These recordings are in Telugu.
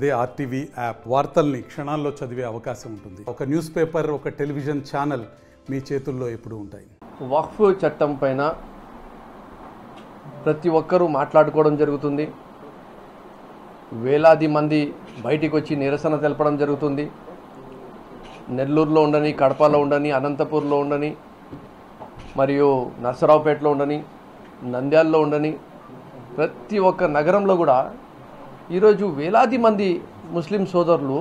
అదే ఆర్టీవీ యాప్ వార్తల్ని క్షణాల్లో చదివే అవకాశం ఉంటుంది. ఒక న్యూస్ పేపర్, ఒక టెలివిజన్ ఛానల్ మీ చేతుల్లో ఎప్పుడూ ఉంటాయి. వక్ఫ్ చట్టం పైన ప్రతి ఒక్కరూ మాట్లాడుకోవడం జరుగుతుంది. వేలాది మంది బయటికి వచ్చి నిరసన తెలపడం జరుగుతుంది. నెల్లూరులో ఉండని, కడపలో ఉండని, అనంతపూర్లో ఉండని, మరియు నర్సరావుపేటలో ఉండని, నంద్యాలలో ఉండని, ప్రతి ఒక్క నగరంలో కూడా ఈరోజు వేలాది మంది ముస్లిం సోదరులు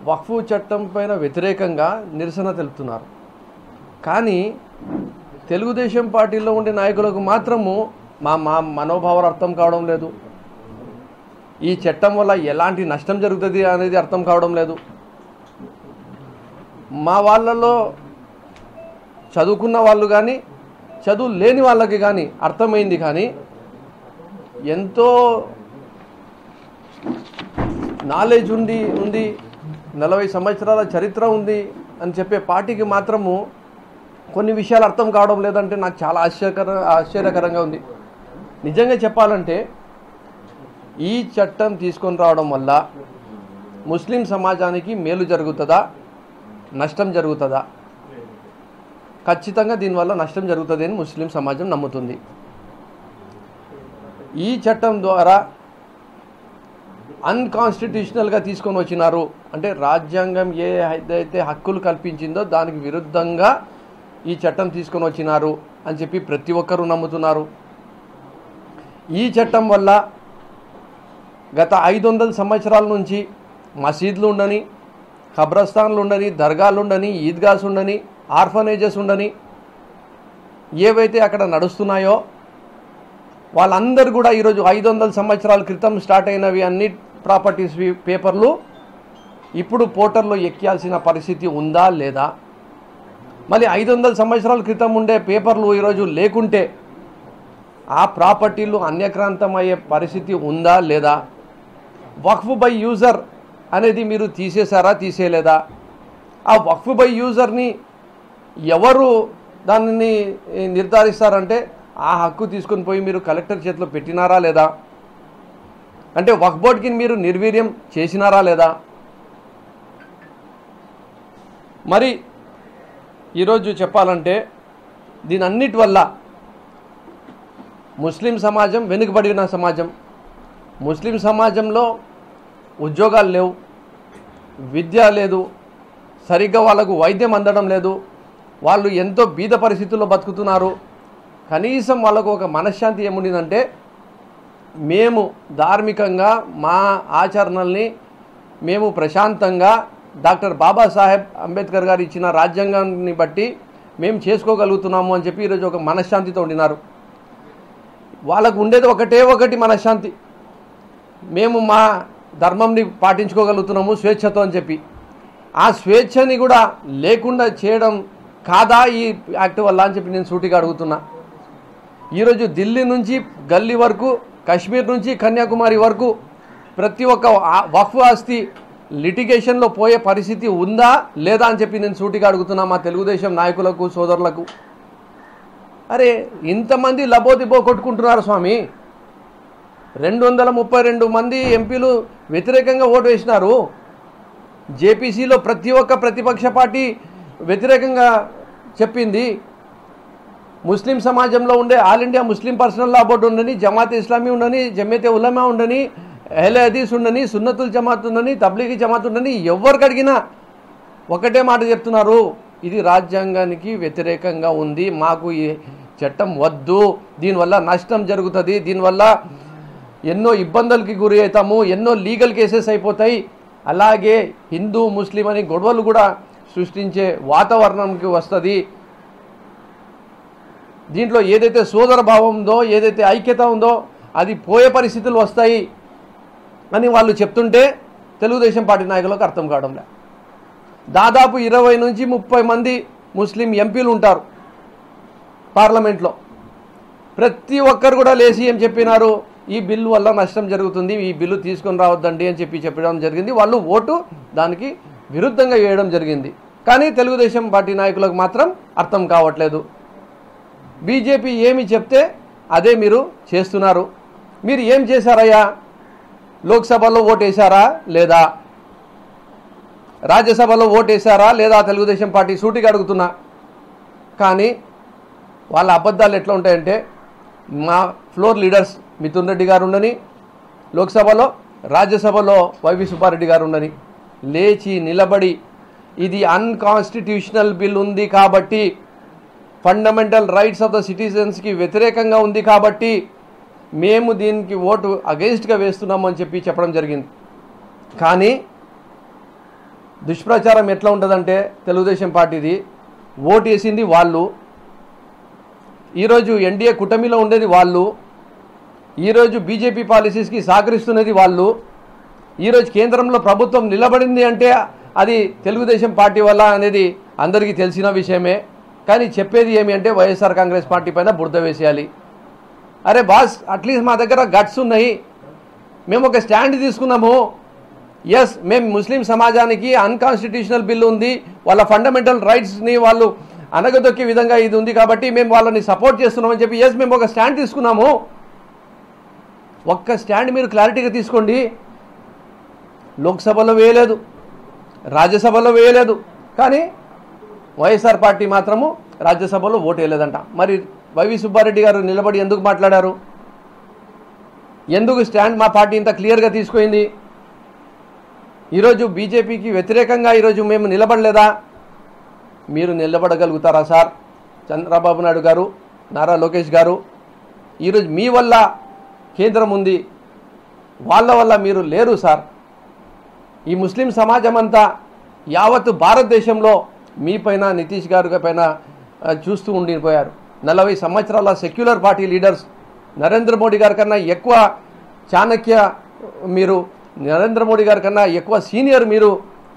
వక్ఫ్ చట్టం పైన వ్యతిరేకంగా నిరసన తెలుపుతున్నారు. కానీ తెలుగుదేశం పార్టీలో ఉండే నాయకులకు మాత్రము మా మనోభావాలు అర్థం కావడం లేదు. ఈ చట్టం వల్ల ఎలాంటి నష్టం జరుగుతుంది అనేది అర్థం కావడం లేదు. మా వాళ్ళలో చదువుకున్న వాళ్ళు కానీ చదువు లేని వాళ్ళకి కానీ అర్థమైంది. కానీ ఎంతో నాలెడ్జ్ ఉంది 40 సంవత్సరాల చరిత్ర ఉంది అని చెప్పే పార్టీకి మాత్రము కొన్ని విషయాలు అర్థం కావడం లేదంటే నాకు చాలా ఆశ్చర్యకరంగా ఉంది. నిజంగా చెప్పాలంటే ఈ చట్టం తీసుకొని రావడం వల్ల ముస్లిం సమాజానికి మేలు జరుగుతుందా, నష్టం జరుగుతుందా? ఖచ్చితంగా దీనివల్ల నష్టం జరుగుతుంది అని ముస్లిం సమాజం నమ్ముతుంది. ఈ చట్టం ద్వారా అన్కాన్స్టిట్యూషనల్గా తీసుకొని వచ్చినారు అంటే రాజ్యాంగం ఏదైతే హక్కులు కల్పించిందో దానికి విరుద్ధంగా ఈ చట్టం తీసుకొని వచ్చినారు అని చెప్పి ప్రతి ఒక్కరూ నమ్ముతున్నారు. ఈ చట్టం వల్ల గత 500 సంవత్సరాల నుంచి మసీదులు ఉండని, ఖబ్రస్థాన్లు ఉండని, దర్గాలు ఉండని, ఈద్గాస్ ఉండని, ఆర్ఫనేజెస్ ఉండని, ఏవైతే అక్కడ నడుస్తున్నాయో వాళ్ళందరూ కూడా ఈరోజు 500 సంవత్సరాల క్రితం స్టార్ట్ అయినవి అన్ని ప్రాపర్టీస్ పేపర్లు ఇప్పుడు పోర్టల్లో ఎక్కాల్సిన పరిస్థితి ఉందా లేదా? మళ్ళీ 500 సంవత్సరాల క్రితం ఉండే పేపర్లు ఈరోజు లేకుంటే ఆ ప్రాపర్టీలు అన్యక్రాంతమయ్యే పరిస్థితి ఉందా లేదా? వక్ఫ్ బై యూజర్ అనేది మీరు తీసేశారా, తీసేయలేదా? ఆ వక్ఫ్ బై యూజర్ని ఎవరు దానిని నిర్ధారిస్తారంటే ఆ హక్కు తీసుకొని పోయి మీరు కలెక్టర్ చేతిలో పెట్టినారా లేదా? అంటే వక్ఫ్ బోర్డ్కి మీరు నిర్వీర్యం చేసినారా లేదా? మరి ఈరోజు చెప్పాలంటే దీని అన్నిటి వల్ల ముస్లిం సమాజం వెనుకబడిన సమాజం. ముస్లిం సమాజంలో ఉద్యోగాలు లేవు, విద్య లేదు, సరిగ్గా వాళ్ళకు వైద్యం అందడం లేదు, వాళ్ళు ఎంతో బీద పరిస్థితుల్లో బతుకుతున్నారు. కనీసం వాళ్ళకు ఒక మనశ్శాంతి ఏముండిందంటే మేము ధార్మికంగా మా ఆచరణల్ని మేము ప్రశాంతంగా డాక్టర్ బాబాసాహెబ్ అంబేద్కర్ గారు ఇచ్చిన రాజ్యాంగాన్ని బట్టి మేము చేసుకోగలుగుతున్నాము అని చెప్పి ఈరోజు ఒక మనశ్శాంతితో ఉండినారు. వాళ్ళకు ఉండేది ఒకటి మనశ్శాంతి, మేము మా ధర్మంని పాటించుకోగలుగుతున్నాము స్వేచ్ఛతో అని చెప్పి. ఆ స్వేచ్ఛని కూడా లేకుండా చేయడం కాదా ఈ యాక్ట్ వల్ల అని చెప్పి నేను సూటిగా అడుగుతున్నా. ఈరోజు ఢిల్లీ నుంచి గల్లీ వరకు, కాశ్మీర్ నుంచి కన్యాకుమారి వరకు ప్రతి ఒక్క వక్ఫ్ ఆస్తి లిటిగేషన్లో పోయే పరిస్థితి ఉందా లేదా అని చెప్పి నేను సూటిగా అడుగుతున్నా మా తెలుగుదేశం నాయకులకు, సోదరులకు. అరే ఇంతమంది లబోదిబో కొట్టుకుంటున్నారు స్వామి. 232 మంది ఎంపీలు వ్యతిరేకంగా ఓటు వేసినారు. జేపీసీలో ప్రతి ఒక్క ప్రతిపక్ష పార్టీ వ్యతిరేకంగా చెప్పింది. ముస్లిం సమాజంలో ఉండే ఆల్ ఇండియా ముస్లిం పర్సనల్ లా బోర్డు ఉండని, జమాత్ ఇస్లామీ ఉండని, జమీయతే ఉలమా ఉండని, అహ్లే హదీస్ ఉండని, సున్నతుల్ జమాత్ ఉండని, తబ్లీగీ జమాత్ ఉండని, ఎవరికి అడిగినా ఒకటే మాట చెప్తున్నారు, ఇది రాజ్యాంగానికి వ్యతిరేకంగా ఉంది, మాకు ఈ చట్టం వద్దు, దీనివల్ల నష్టం జరుగుతుంది, దీనివల్ల ఎన్నో ఇబ్బందులకి గురి అవుతాము, ఎన్నో లీగల్ కేసెస్ అయిపోతాయి, అలాగే హిందూ ముస్లిం అని గొడవలు కూడా సృష్టించే వాతావరణంకి వస్తుంది, దీంట్లో ఏదైతే సోదర భావం ఉందో, ఏదైతే ఐక్యత ఉందో అది పోయే పరిస్థితులు వస్తాయి అని వాళ్ళు చెప్తుంటే తెలుగుదేశం పార్టీ నాయకులకు అర్థం కావడం లేదు. దాదాపు 20 నుంచి 30 మంది ముస్లిం ఎంపీలు ఉంటారు పార్లమెంట్లో. ప్రతి ఒక్కరు కూడా లేచి ఏం చెప్పినారు, ఈ బిల్లు వల్ల నష్టం జరుగుతుంది, ఈ బిల్లు తీసుకొని రావద్దండి అని చెప్పడం జరిగింది. వాళ్ళు ఓటు దానికి విరుద్ధంగా వేయడం జరిగింది. కానీ తెలుగుదేశం పార్టీ నాయకులకు మాత్రం అర్థం కావట్లేదు. బీజేపీ ఏమి చెప్తే అదే మీరు చేస్తున్నారు. మీరు ఏం చేశారయ్యా? లోక్సభలో ఓటేశారా లేదా, రాజ్యసభలో ఓటేశారా లేదా తెలుగుదేశం పార్టీ సూటిగా అడుగుతున్నా. కానీ వాళ్ళ అబద్ధాలు ఎట్లా ఉంటాయంటే, మా ఫ్లోర్ లీడర్స్ మిథున్ రెడ్డి గారు ఉండని లోక్సభలో, రాజ్యసభలో వైవి సుబ్బారెడ్డి గారు ఉండని లేచి నిలబడి ఇది అన్కాన్స్టిట్యూషనల్ బిల్ ఉంది కాబట్టి, ఫండమెంటల్ రైట్స్ ఆఫ్ ద సిటిజన్స్కి వ్యతిరేకంగా ఉంది కాబట్టి మేము దీనికి ఓటు అగెయిన్స్ట్గా వేస్తున్నాము అని చెప్పడం జరిగింది. కానీ దుష్ప్రచారం ఎట్లా ఉంటుందంటే, తెలుగుదేశం పార్టీది ఓటు వేసింది వాళ్ళు, ఈరోజు ఎన్డీఏ కూటమిలో ఉండేది వాళ్ళు, ఈరోజు బీజేపీ పాలసీస్కి సహకరిస్తున్నది వాళ్ళు, ఈరోజు కేంద్రంలో ప్రభుత్వం నిలబడింది అంటే అది తెలుగుదేశం పార్టీ వల్ల అనేది అందరికీ తెలిసిన విషయమే. కానీ చెప్పేది ఏమి అంటే వైఎస్ఆర్ కాంగ్రెస్ పార్టీ పైన బురద వేసేయాలి. అరే బాస్, అట్లీస్ట్ మా దగ్గర గట్స్ ఉన్నాయి, మేము ఒక స్టాండ్ తీసుకున్నాము. ఎస్, మేము ముస్లిం సమాజానికి అన్కాన్స్టిట్యూషనల్ బిల్ ఉంది, వాళ్ళ ఫండమెంటల్ రైట్స్ని వాళ్ళు అనగదొక్కే విధంగా ఇది ఉంది కాబట్టి మేము వాళ్ళని సపోర్ట్ చేస్తున్నామని చెప్పి ఎస్ మేము ఒక స్టాండ్ తీసుకున్నాము. ఒక్క స్టాండ్ మీరు క్లారిటీగా తీసుకోండి. లోక్సభలో వేయలేదు, రాజ్యసభలో వేయలేదు, కానీ వైఎస్ఆర్ పార్టీ మాత్రము రాజ్యసభలో ఓటు వేయలేదంట. మరి వైవి సుబ్బారెడ్డి గారు నిలబడి ఎందుకు మాట్లాడారు? ఎందుకు స్టాండ్ మా పార్టీ ఇంత క్లియర్గా తీసుకుంది? ఈరోజు బీజేపీకి వ్యతిరేకంగా ఈరోజు మేము నిలబడలేదా? మీరు నిలబడగలుగుతారా సార్? చంద్రబాబు నాయుడు గారు, నారా లోకేష్ గారు, ఈరోజు మీ వల్ల కేంద్రం ఉంది, వాళ్ళ వల్ల మీరు లేరు సార్. ఈ ముస్లిం సమాజం అంతా యావత్తు భారతదేశంలో మీ పైన, నితీష్ గారి పైన చూస్తూ ఉండిపోయారు. 40 సంవత్సరాల secular party leaders, Narendra Modi గారి కన్నా ఎక్కువ చాణక్య మీరు, నరేంద్ర మోడీ గారి కన్నా ఎక్కువ సీనియర్ మీరు,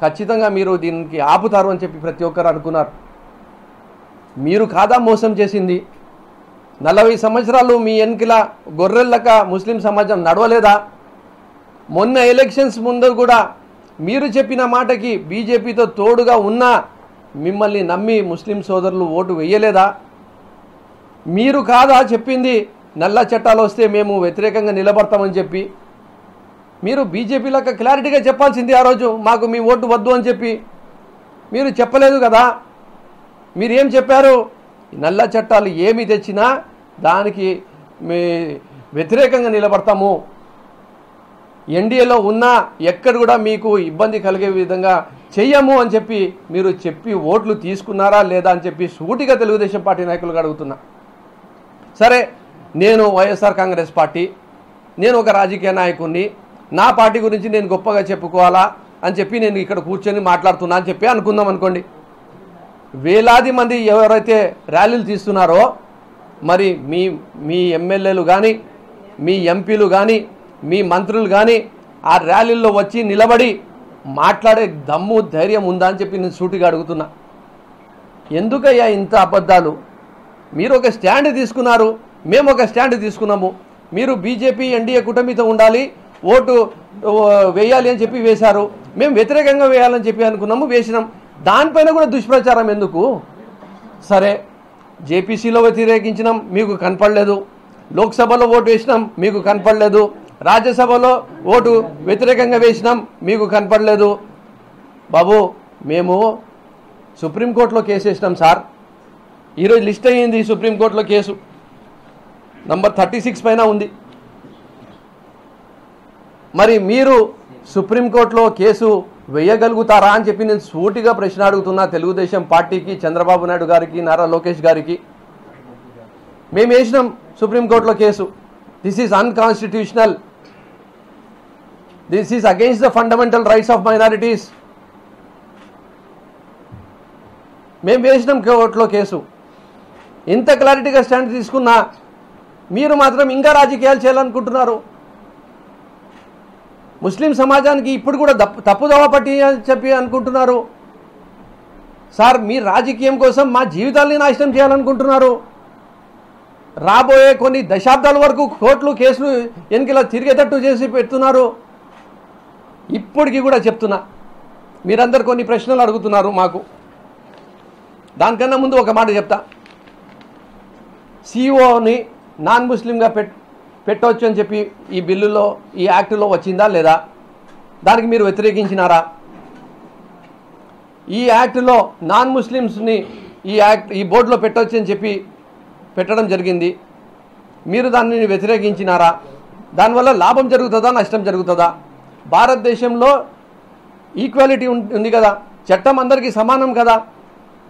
ఖచ్చితంగా మీరు దీనికి ఆపుతారు అని చెప్పి ప్రతి ఒక్కరు అనుకున్నారు. మీరు కాదా మోసం చేసింది? 40 సంవత్సరాలు మీ ఎన్నికల గొర్రెల్లక ముస్లిం సమాజం నడవలేదా? మొన్న ఎలక్షన్స్ ముందు కూడా మీరు చెప్పిన మాటకి బీజేపీతో తోడుగా ఉన్నా మిమ్మల్ని నమ్మి ముస్లిం సోదరులు ఓటు వేయలేదా? మీరు కాదా చెప్పింది నల్ల చట్టాలు వస్తే మేము వ్యతిరేకంగా నిలబడతామని చెప్పి? మీరు బీజేపీలకు క్లారిటీగా చెప్పాల్సింది ఆ రోజు, మాకు మీ ఓటు వద్దు అని చెప్పి. మీరు చెప్పలేదు కదా. మీరేం చెప్పారు? నల్ల చట్టాలు ఏమి తెచ్చినా దానికి మీ వ్యతిరేకంగా నిలబడతాము, ఎన్డీఏలో ఉన్నా ఎక్కడ కూడా మీకు ఇబ్బంది కలిగే విధంగా చెయ్యము అని చెప్పి మీరు చెప్పి ఓట్లు తీసుకున్నారా లేదా అని చెప్పి సూటిగా తెలుగుదేశం పార్టీ నాయకులుగా అడుగుతున్నా. సరే, నేను వైఎస్ఆర్ కాంగ్రెస్ పార్టీ, నేను ఒక రాజకీయ నాయకుడిని, నా పార్టీ గురించి నేను గొప్పగా చెప్పుకోవాలా అని చెప్పి నేను ఇక్కడ కూర్చొని మాట్లాడుతున్నా అని చెప్పి అనుకుందాం అనుకోండి. వేలాది మంది ఎవరైతే ర్యాలీలు తీస్తున్నారో, మరి మీ ఎమ్మెల్యేలు కానీ, మీ ఎంపీలు కానీ, మీ మంత్రులు కానీ ఆ ర్యాలీల్లో వచ్చి నిలబడి మాట్లాడే దమ్ము ధైర్యం ఉందా అని చెప్పి నేను సూటిగా అడుగుతున్నా. ఎందుకయ్యా ఇంత అబద్ధాలు? మీరు ఒక స్టాండ్ తీసుకున్నారు, మేము ఒక స్టాండ్ తీసుకున్నాము. మీరు బీజేపీ ఎన్డీఏ కూటమితో ఉండాలి, ఓటు వేయాలి అని చెప్పి వేశారు, మేము వ్యతిరేకంగా వేయాలని చెప్పి అనుకున్నాము, వేసినాం. దానిపైన కూడా దుష్ప్రచారం ఎందుకు? సరే, జేపీసీలో వ్యతిరేకించినాం, మీకు కనపడలేదు. లోక్సభలో ఓటు వేసినాం, మీకు కనపడలేదు. రాజ్యసభలో ఓటు వ్యతిరేకంగా వేసినాం, మీకు కనపడలేదు. బాబు, మేము సుప్రీంకోర్టులో కేసు వేసినాం సార్. ఈరోజు లిస్ట్ అయ్యింది సుప్రీంకోర్టులో కేసు, నంబర్ 36 పైన ఉంది. మరి మీరు సుప్రీంకోర్టులో కేసు వేయగలుగుతారా అని చెప్పి నేను సూటిగా ప్రశ్న అడుగుతున్నా తెలుగుదేశం పార్టీకి, చంద్రబాబు నాయుడు గారికి, నారా లోకేష్ గారికి. మేము వేసినాం సుప్రీంకోర్టులో case. This is unconstitutional, this is against the fundamental rights of minorities. మేము వేసినాం కోర్టులో కేసు. ఇంత క్లారిటీగా స్టాండ్ తీసుకున్నా మీరు మాత్రం ఇంకా రాజకీయాలు చేయాలనుకుంటున్నారు. ముస్లిం సమాజానికి ఇప్పుడు కూడా తప్పుదోవ పట్టి అని చెప్పి అనుకుంటున్నారు. సార్, మీ రాజకీయం కోసం మా జీవితాల్ని నాశనం చేయాలనుకుంటున్నారు. రాబోయే కొన్ని దశాబ్దాల వరకు కోర్టులు కేసులు ఎన్నికల తిరిగేటట్టు చేసి పెడుతున్నారు. ఇప్పటికీ కూడా చెప్తున్నా, మీరందరు కొన్ని ప్రశ్నలు అడుగుతున్నారు మాకు. దానికన్నా ముందు ఒక మాట చెప్తా. సిఇఓని నాన్ ముస్లింగా పెట్టవచ్చు అని చెప్పి ఈ బిల్లులో ఈ యాక్టులో వచ్చిందా లేదా? దానికి మీరు వ్యతిరేకించినారా? ఈ యాక్టులో నాన్ ముస్లిమ్స్ని ఈ బోర్డులో పెట్టవచ్చు అని చెప్పి పెట్టడం జరిగింది. మీరు దాన్ని వ్యతిరేకించినారా? దానివల్ల లాభం జరుగుతుందా, నష్టం జరుగుతుందా? భారతదేశంలో ఈక్వాలిటీ ఉంది కదా, చట్టం అందరికీ సమానం కదా.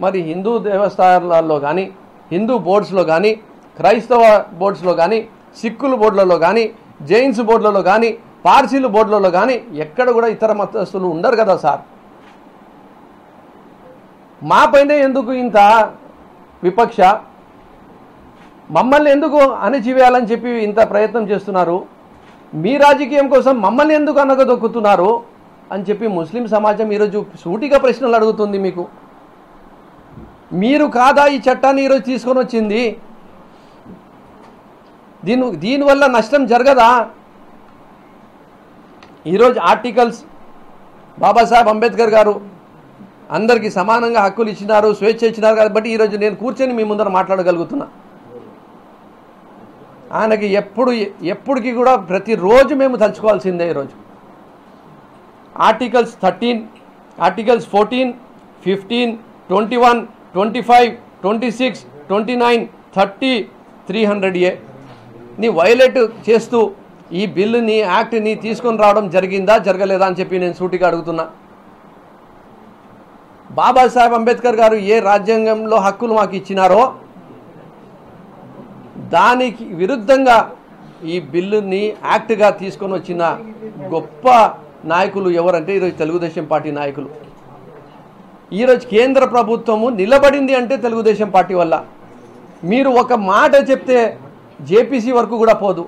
మరి హిందూ దేవస్థానాల్లో కానీ, హిందూ బోర్డ్స్లో కానీ, క్రైస్తవ బోర్డ్స్లో కానీ, సిక్కుల బోర్డులలో కానీ, జైన్స్ బోర్డులలో కానీ, పార్సీలు బోర్డులలో కానీ ఎక్కడ కూడా ఇతర మతస్థులు ఉండరు కదా సార్. మా పైన ఎందుకు ఇంత విపక్ష? మమ్మల్ని ఎందుకు అణచివేయాలని చెప్పి ఇంత ప్రయత్నం చేస్తున్నారు? మీ రాజకీయం కోసం మమ్మల్ని ఎందుకు అనగదొక్కుతున్నారు అని చెప్పి ముస్లిం సమాజం ఈరోజు సూటిగా ప్రశ్నలు అడుగుతుంది మీకు. మీరు కాదా ఈ చట్టాన్ని ఈరోజు తీసుకొని వచ్చింది? దీనివల్ల నష్టం జరగదా? ఈరోజు ఆర్టికల్స్ బాబాసాహెబ్ అంబేద్కర్ గారు అందరికీ సమానంగా హక్కులు ఇచ్చినారు, స్వేచ్ఛ ఇచ్చినారు కాబట్టి ఈరోజు నేను కూర్చొని మీ ముందర మాట్లాడగలుగుతున్నా. ఆయనకి ఎప్పటికీ కూడా ప్రతిరోజు మేము తలుచుకోవాల్సిందే. ఈరోజు ఆర్టికల్స్ 13, ఆర్టికల్స్ 14, 15, 21, 25, 26, 29, 30, 300A వైలేట్ చేస్తూ ఈ బిల్లుని, యాక్ట్ని తీసుకొని రావడం జరిగిందా, జరగలేదా అని చెప్పి నేను సూటిగా అడుగుతున్నా. బాబాసాహెబ్ అంబేద్కర్ గారు ఏ రాజ్యాంగంలో హక్కులు మాకు ఇచ్చినారో దానికి విరుద్ధంగా ఈ బిల్లుని యాక్ట్గా తీసుకొని వచ్చిన గొప్ప నాయకులు ఎవరంటే ఈరోజు తెలుగుదేశం పార్టీ నాయకులు. ఈరోజు కేంద్ర ప్రభుత్వము నిలబడింది అంటే తెలుగుదేశం పార్టీ వల్ల. మీరు ఒక మాట చెప్తే జేపీసీ వరకు కూడా పోదు.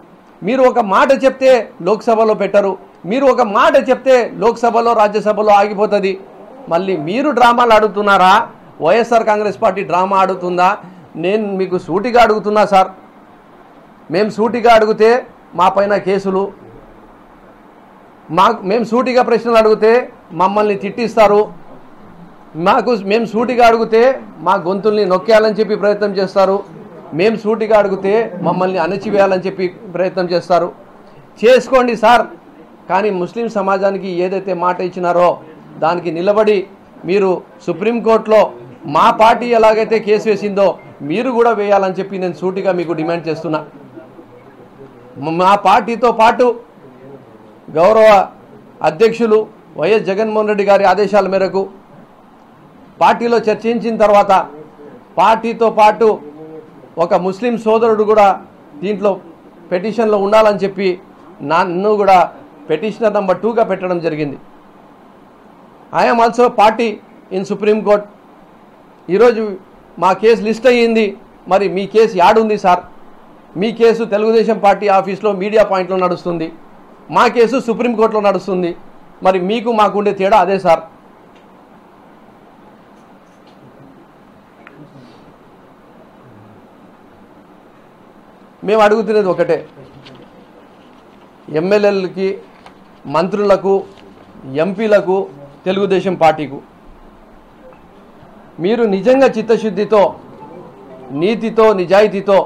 మీరు ఒక మాట చెప్తే లోక్సభలో పెట్టరు. మీరు ఒక మాట చెప్తే లోక్సభలో, రాజ్యసభలో ఆగిపోతుంది. మళ్ళీ మీరు డ్రామాలు ఆడుతున్నారా? వైఎస్ఆర్ కాంగ్రెస్ పార్టీ డ్రామా ఆడుతుందా? నేను మీకు సూటిగా అడుగుతున్నా సార్. మేము సూటిగా అడిగితే మా పైన కేసులు, మేము సూటిగా ప్రశ్నలు అడిగితే మమ్మల్ని తిట్టిస్తారు. మేము సూటిగా అడిగితే మా గొంతుల్ని నొక్కేయాలని చెప్పి ప్రయత్నం చేస్తారు. మేము సూటిగా అడిగితే మమ్మల్ని అణచివేయాలని చెప్పి ప్రయత్నం చేస్తారు. చేసుకోండి సార్, కానీ ముస్లిం సమాజానికి ఏదైతే మాట ఇచ్చినారో దానికి నిలబడి మీరు సుప్రీంకోర్టులో మా పార్టీ ఎలాగైతే కేసు వేసిందో మీరు కూడా వేయాలని చెప్పి నేను సూటిగా మీకు డిమాండ్ చేస్తున్నా. మా పార్టీతో పాటు గౌరవ అధ్యక్షులు వైఎస్ జగన్మోహన్ రెడ్డి గారి ఆదేశాల మేరకు పార్టీలో చర్చించిన తర్వాత పార్టీతో పాటు ఒక ముస్లిం సోదరుడు కూడా దీంట్లో పెటిషన్లో ఉండాలని చెప్పి నన్ను కూడా పెటిషనర్ నెంబర్ 2గా పెట్టడం జరిగింది. I'm also party in supreme court. ఈరోజు మా కేసు లిస్ట్ అయ్యింది. మరి మీ కేసు యాడుంది సార్? మీ కేసు తెలుగుదేశం పార్టీ ఆఫీస్లో మీడియా పాయింట్లో నడుస్తుంది. మా కేసు సుప్రీంకోర్టులో నడుస్తుంది. మరి మీకు మాకుండే తేడా అదే సార్. మేము అడుగుతున్నది ఒకటే, ఎమ్మెల్యేలకి, మంత్రులకు, ఎంపీలకు, తెలుగుదేశం పార్టీకు మీరు నిజంగా చిత్తశుద్ధితో, నీతితో, నిజాయితీతో,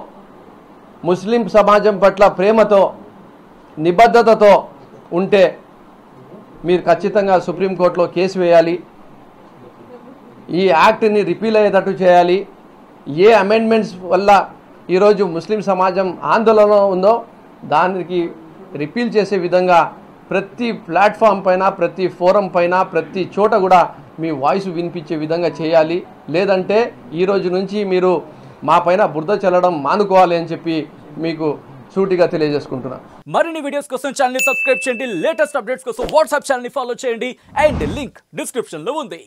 ముస్లిం సమాజం పట్ల ప్రేమతో, నిబద్ధతతో ఉంటే మీరు ఖచ్చితంగా సుప్రీంకోర్టులో కేసు వేయాలి. ఈ యాక్ట్ని రిపీల్ అయ్యేటట్టు చేయాలి. ఏ అమెండ్మెంట్స్ వల్ల ఈరోజు ముస్లిం సమాజం ఆందోళనలో ఉందో దానికి రిపీల్ చేసే విధంగా ప్రతి ప్లాట్ఫామ్ పైన, ప్రతి ఫోరం పైన, ప్రతి చోట కూడా మీ వాయిస్ వినిపించే విధంగా చేయాలి. లేదంటే ఈరోజు నుంచి మీరు మా పైన బురద చల్లడం మానుకోవాలి అని చెప్పి మీకు సూటిగా తెలియజేసుకుంటున్నా. మరిన్ని వీడియోస్ కోసం ఛానల్ ని సబ్స్క్రైబ్ చేయండి. లేటెస్ట్ అప్డేట్స్ కోసం వాట్సాప్ ఛానల్ ని ఫాలో చేయండి. అండ్ లింక్ డిస్క్రిప్షన్ లో ఉంది.